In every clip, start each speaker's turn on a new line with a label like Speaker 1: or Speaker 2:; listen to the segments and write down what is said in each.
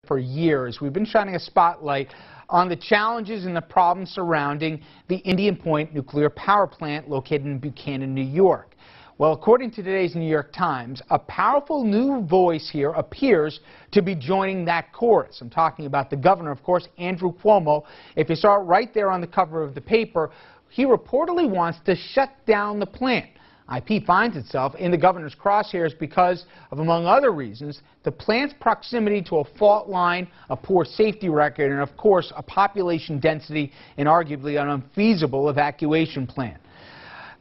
Speaker 1: For years, we've been shining a spotlight on the challenges and the problems surrounding the Indian Point nuclear power plant located in Buchanan, New York. Well, according to today's New York Times, a powerful new voice here appears to be joining that chorus. I'm talking about the governor, of course, Andrew Cuomo. If you saw it right there on the cover of the paper, he reportedly wants to shut down the plant. IP finds itself in the governor's crosshairs because of, among other reasons, the plant's proximity to a fault line, a poor safety record, and of course a population density and arguably an unfeasible evacuation plan.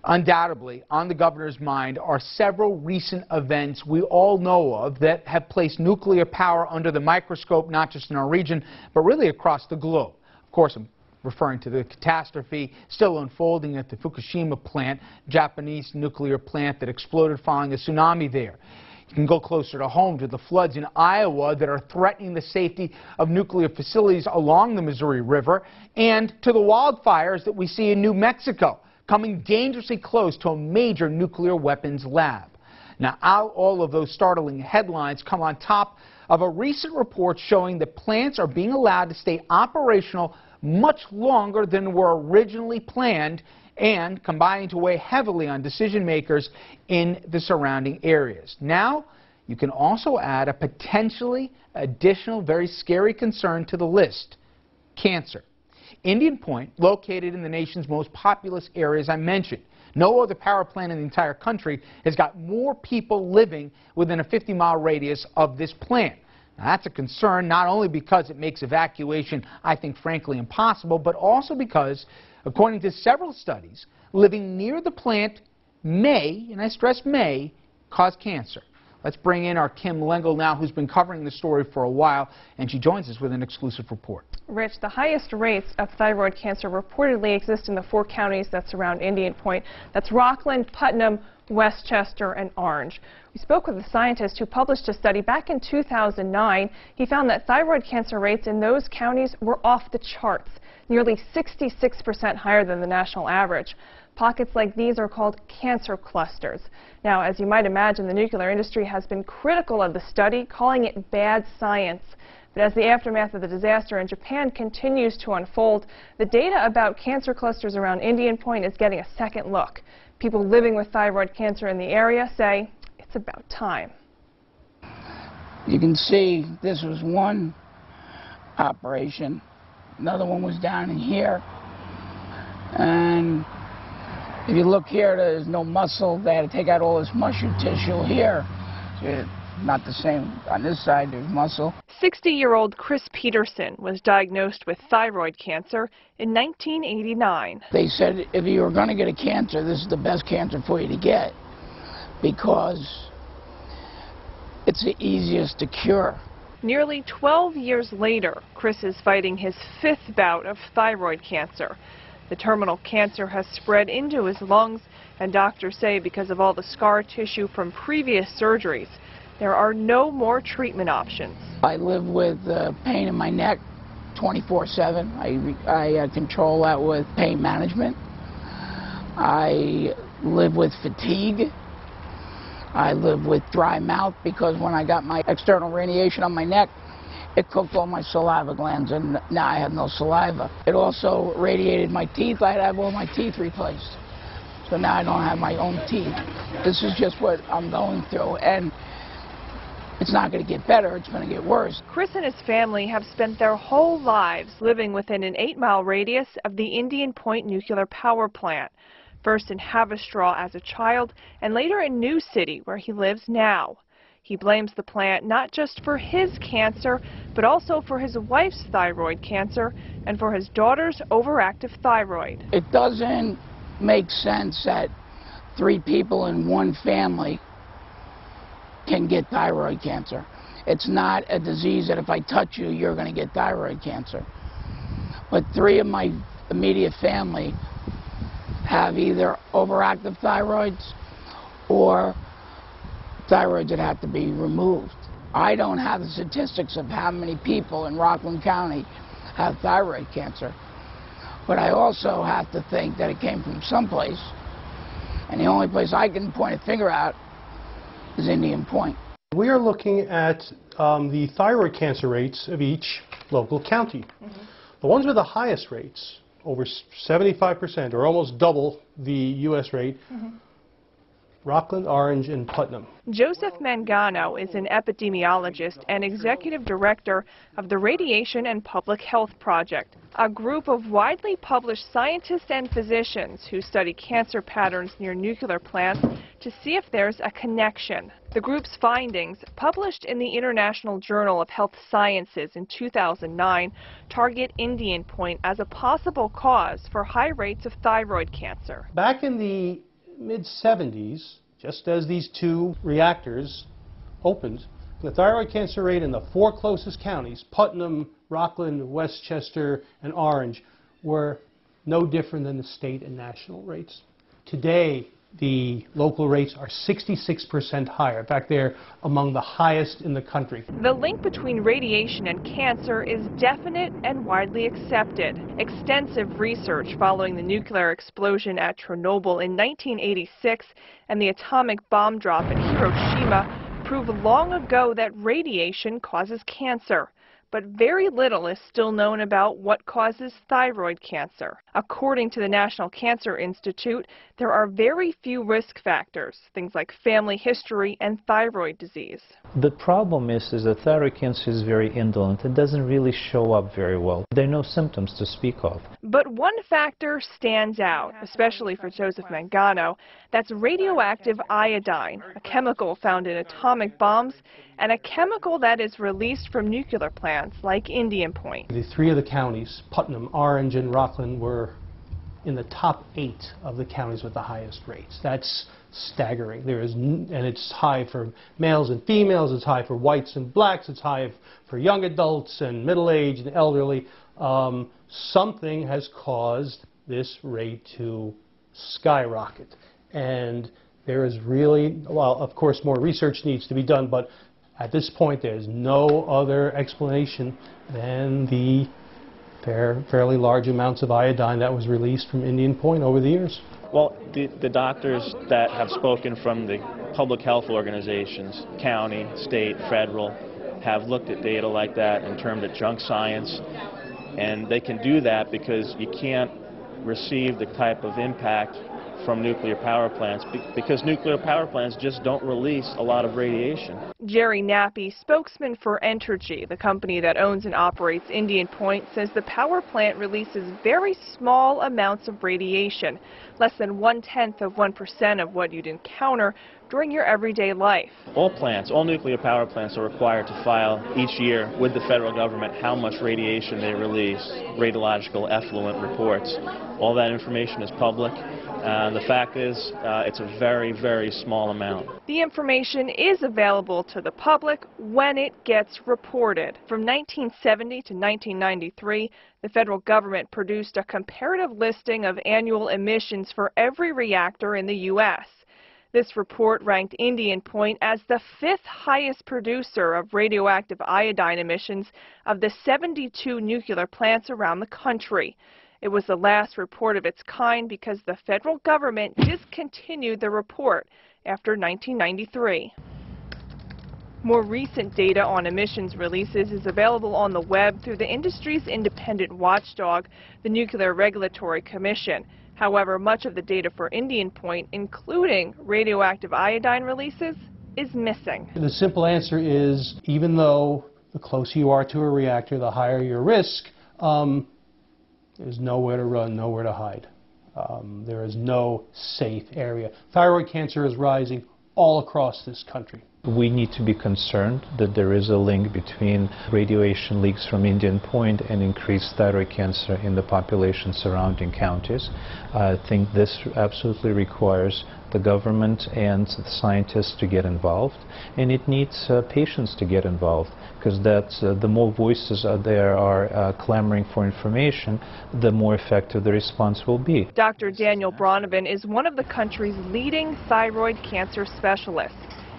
Speaker 1: Undoubtedly, on the governor's mind are several recent events we all know of that have placed nuclear power under the microscope, not just in our region, but really across the globe. Of course, I'm referring to the catastrophe still unfolding at the Fukushima plant, Japanese nuclear plant that exploded following a tsunami there. You can go closer to home to the floods in Iowa that are threatening the safety of nuclear facilities along the Missouri River, and to the wildfires that we see in New Mexico, coming dangerously close to a major nuclear weapons lab. Now, all of those startling headlines come on top of a recent report showing that plants are being allowed to stay operational much longer than were originally planned, and combining to weigh heavily on decision makers in the surrounding areas. Now, you can also add a potentially additional, very scary concern to the list: cancer. Indian Point, located in the nation's most populous areas I mentioned. No other power plant in the entire country has got more people living within a 50-mile radius of this plant. Now, that's a concern not only because it makes evacuation, I think, frankly impossible, but also because, according to several studies, living near the plant may, and I stress may, cause cancer. Let's bring in our Kim Lengel now, who's been covering the story for a while, and she joins us with an exclusive report.
Speaker 2: Rich, the highest rates of thyroid cancer reportedly exist in the 4 counties that surround Indian Point. That's Rockland, Putnam, Westchester, and Orange. We spoke with a scientist who published a study back in 2009. He found that thyroid cancer rates in those counties were off the charts, nearly 66% higher than the national average. Pockets like these are called cancer clusters. Now, as you might imagine, the nuclear industry has been critical of the study, calling it bad science. But as the aftermath of the disaster in Japan continues to unfold, the data about cancer clusters around Indian Point is getting a second look. People living with thyroid cancer in the area say it's about time.
Speaker 3: You can see this was one operation. Another one was down in here. And if you look here, there's no muscle. They had to take out all this muscle tissue here. So not the same on this side, there's muscle.
Speaker 2: 60-year-old Chris Peterson was diagnosed with thyroid cancer in 1989.
Speaker 3: They said if you were going to get a cancer, this is the best cancer for you to get because it's the easiest to cure.
Speaker 2: Nearly 12 years later, Chris is fighting his 5th bout of thyroid cancer. The terminal cancer has spread into his lungs, and doctors say because of all the scar tissue from previous surgeries, there are no more treatment options.
Speaker 3: I live with pain in my neck 24/7. I control that with pain management. I live with fatigue. I live with dry mouth because when I got my external radiation on my neck, it cooked all my saliva glands, and now I have no saliva. It also radiated my teeth. I had to have all my teeth replaced. So now I don't have my own teeth. This is just what I'm going through, and it's not going to get better, it's going to get worse.
Speaker 2: Chris and his family have spent their whole lives living within an 8-mile radius of the Indian Point nuclear power plant. First in Haverstraw as a child, and later in New City, where he lives now. He blames the plant not just for his cancer, but also for his wife's thyroid cancer and for his daughter's overactive thyroid.
Speaker 3: It doesn't make sense that 3 people in one family can get thyroid cancer. It's not a disease that if I touch you, you're going to get thyroid cancer. But 3 of my immediate family have either overactive thyroids or thyroids that have to be removed. I don't have the statistics of how many people in Rockland County have thyroid cancer, but I also have to think that it came from someplace, and the only place I can point a finger at is Indian Point.
Speaker 4: We are looking at the thyroid cancer rates of each local county. The ones with the highest rates, over 75%, or almost double the U.S. rate, Rockland, Orange, and Putnam.
Speaker 2: Joseph Mangano is an epidemiologist and executive director of the Radiation and Public Health Project, a group of widely published scientists and physicians who study cancer patterns near nuclear plants to see if there's a connection. The group's findings, published in the International Journal of Health Sciences in 2009, target Indian Point as a possible cause for high rates of thyroid cancer.
Speaker 4: Back in the mid-70s, just as these two reactors opened, the thyroid cancer rate in the four closest counties, Putnam, Rockland, Westchester, and Orange, were no different than the state and national rates. Today, the local rates are 66% higher. In fact, they're among the highest in the country.
Speaker 2: The link between radiation and cancer is definite and widely accepted. Extensive research following the nuclear explosion at Chernobyl in 1986 and the atomic bomb drop at Hiroshima proved long ago that radiation causes cancer. But very little is still known about what causes thyroid cancer. According to the National Cancer Institute, there are very few risk factors, things like family history and thyroid disease.
Speaker 5: The problem is that thyroid cancer is very indolent. It doesn't really show up very well. There are no symptoms to speak of.
Speaker 2: But one factor stands out, especially for Joseph Mangano. That's radioactive iodine, a chemical found in atomic bombs and a chemical that is released from nuclear plants like Indian Point.
Speaker 4: The three of the counties, Putnam, Orange, and Rockland, were in the top 8 of the counties with the highest rates. That's staggering. And it's high for males and females, it's high for whites and blacks, it's high for young adults and middle-aged and elderly. Something has caused this rate to skyrocket. And there is really, well, of course, more research needs to be done, but at this point, there's no other explanation than the fairly large amounts of iodine that was released from Indian Point over the years.
Speaker 6: Well, the doctors that have spoken from the public health organizations, county, state, federal, have looked at data like that and termed it junk science. And they can do that because you can't receive the type of impact from nuclear power plants because nuclear power plants just don't release a lot of radiation.
Speaker 2: Jerry Nappy, spokesman for Entergy, the company that owns and operates Indian Point, says the power plant releases very small amounts of radiation, less than 0.1% of what you'd encounter during your everyday life.
Speaker 6: All plants, all nuclear power plants are required to file each year with the federal government how much radiation they release, radiological effluent reports. All that information is public. The fact is, it's a very, very small amount.
Speaker 2: The information is available to the public when it gets reported. From 1970 to 1993, the federal government produced a comparative listing of annual emissions for every reactor in the U.S. This report ranked Indian Point as the 5th highest producer of radioactive iodine emissions of the 72 nuclear plants around the country. It was the last report of its kind because the federal government discontinued the report after 1993. More recent data on emissions releases is available on the web through the industry's independent watchdog, the Nuclear Regulatory Commission. However, much of the data for Indian Point, including radioactive iodine releases, is missing.
Speaker 4: The simple answer is, even though the closer you are to a reactor, the higher your risk, there's nowhere to run, nowhere to hide. There is no safe area. Thyroid cancer is rising all across this country.
Speaker 5: We need to be concerned that there is a link between radiation leaks from Indian Point and increased thyroid cancer in the population surrounding counties. I think this absolutely requires the government and the scientists to get involved, and it needs patients to get involved, because that's the more voices there are clamoring for information, the more effective the response will be.
Speaker 2: Dr. Daniel Bronovan is one of the country's leading thyroid cancer specialists.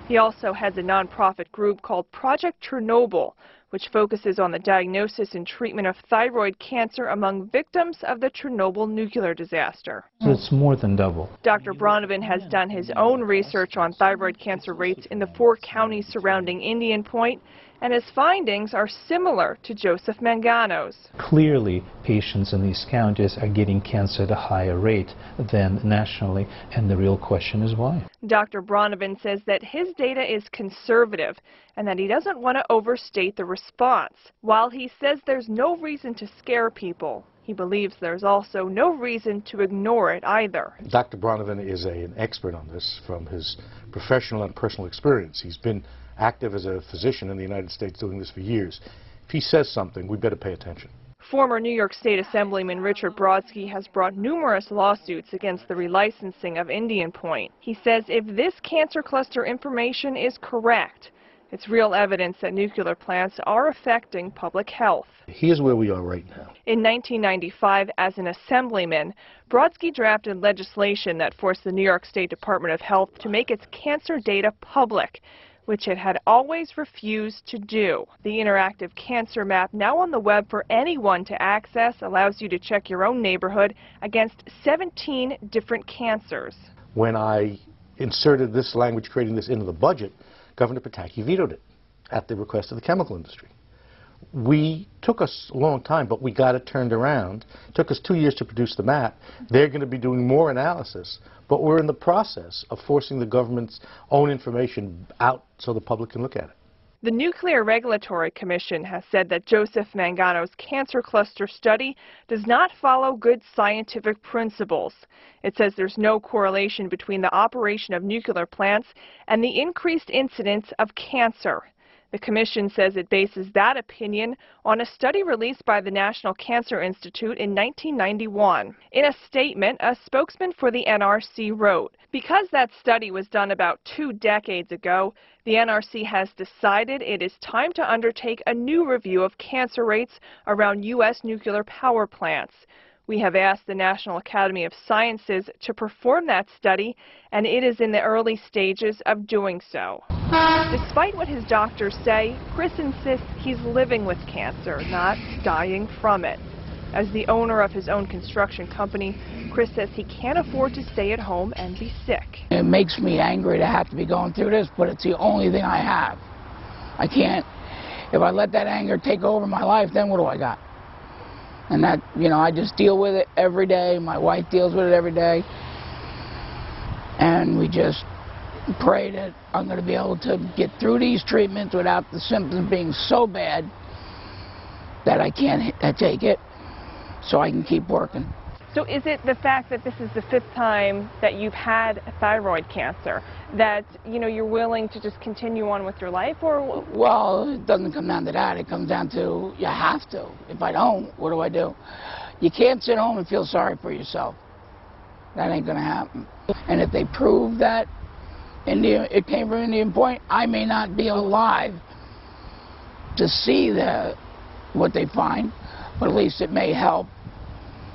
Speaker 2: He also heads a nonprofit group called Project Chernobyl, which focuses on the diagnosis and treatment of thyroid cancer among victims of the Chernobyl nuclear disaster.
Speaker 5: So it's more than double.
Speaker 2: Dr. Bronovan has done his own research on thyroid cancer rates in the 4 counties surrounding Indian Point, and his findings are similar to Joseph Mangano's.
Speaker 5: Clearly, patients in these counties are getting cancer at a higher rate than nationally, and the real question is why.
Speaker 2: Dr. Bronovan says that his data is conservative and that he doesn't want to overstate the response. While he says there's no reason to scare people, he believes there's also no reason to ignore it either.
Speaker 7: Dr. Bronovan is an expert on this from his professional and personal experience. He's been active as a physician in the United States doing this for years. If he says something, we better pay attention.
Speaker 2: Former New York State Assemblyman Richard Brodsky has brought numerous lawsuits against the relicensing of Indian Point. He says if this cancer cluster information is correct, it's real evidence that nuclear plants are affecting public health.
Speaker 7: Here's where we are right now.
Speaker 2: In 1995, as an assemblyman, Brodsky drafted legislation that forced the New York State Department of Health to make its cancer data public, which it had always refused to do. The interactive cancer map, now on the web for anyone to access, allows you to check your own neighborhood against 17 different cancers.
Speaker 7: When I inserted this language, creating this into the budget, Governor Pataki vetoed it at the request of the chemical industry. We took us a long time, but we got it turned around. It took us 2 years to produce the map. They're going to be doing more analysis, but we're in the process of forcing the government's own information out so the public can look at it.
Speaker 2: The Nuclear Regulatory Commission has said that Joseph Mangano's cancer cluster study does not follow good scientific principles. It says there's no correlation between the operation of nuclear plants and the increased incidence of cancer. The Commission says it bases that opinion on a study released by the National Cancer Institute in 1991. In a statement, a spokesman for the NRC wrote, "Because that study was done about 2 decades ago, the NRC has decided it is time to undertake a new review of cancer rates around U.S. nuclear power plants. We have asked the National Academy of Sciences to perform that study, and it is in the early stages of doing so." Despite what his doctors say, Chris insists he's living with cancer, not dying from it. As the owner of his own construction company, Chris says he can't afford to stay at home and be sick.
Speaker 3: It makes me angry to have to be going through this, but it's the only thing I have. I can't, if I let that anger take over my life, then what do I got? And that, you know, I just deal with it every day. My wife deals with it every day. And we just pray that I'm going to be able to get through these treatments without the symptoms being so bad that I can't take it, so I can keep working.
Speaker 2: So is it the fact that this is the 5th time that you've had thyroid cancer that, you know, you're willing to just continue on with your life, or?
Speaker 3: Well, it doesn't come down to that. It comes down to you have to. If I don't, what do I do? You can't sit home and feel sorry for yourself. That ain't going to happen. And if they prove that it came from Indian Point, I may not be alive to see what they find, but at least it may help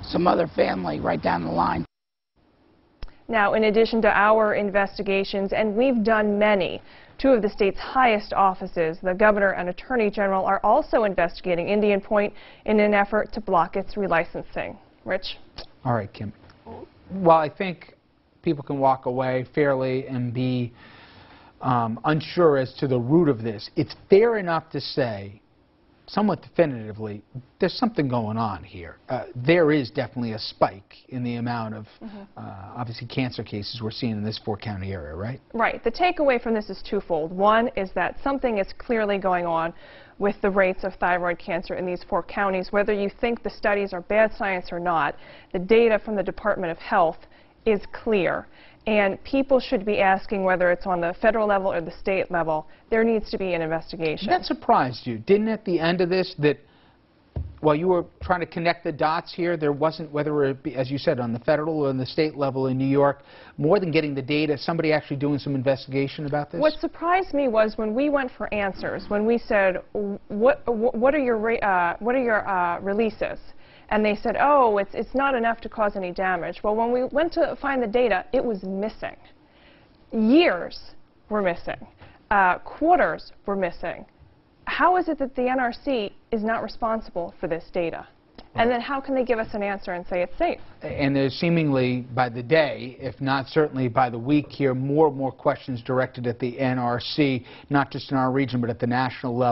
Speaker 3: some other family right down the line.
Speaker 2: Now, in addition to our investigations, and we've done many, 2 of the state's highest offices, the governor and attorney general, are also investigating Indian Point in an effort to block its relicensing. Rich?
Speaker 1: All right, Kim. Well, I think people can walk away fairly and be unsure as to the root of this. It's fair enough to say, somewhat definitively, there's something going on here. There is definitely a spike in the amount of, obviously, cancer cases we're seeing in this 4-county area, right?
Speaker 2: Right. The takeaway from this is twofold. One is that something is clearly going on with the rates of thyroid cancer in these 4 counties. Whether you think the studies are bad science or not, the data from the Department of Health is clear. And people should be asking, whether it's on the federal level or the state level, there needs to be an investigation.
Speaker 1: That surprised you, didn't it, at the end of this, that while you were trying to connect the dots here, there wasn't, whether it be, as you said, on the federal or on the state level in New York, more than getting the data, somebody actually doing some investigation about this?
Speaker 2: What surprised me was when we went for answers, when we said, what are your releases? And they said, oh, it's not enough to cause any damage. Well, when we went to find the data, it was missing. Years were missing. Quarters were missing. How is it that the NRC is not responsible for this data? And then how can they give us an answer and say it's safe?
Speaker 1: And there's seemingly by the day, if not certainly by the week here, more and more questions directed at the NRC, not just in our region but at the national level.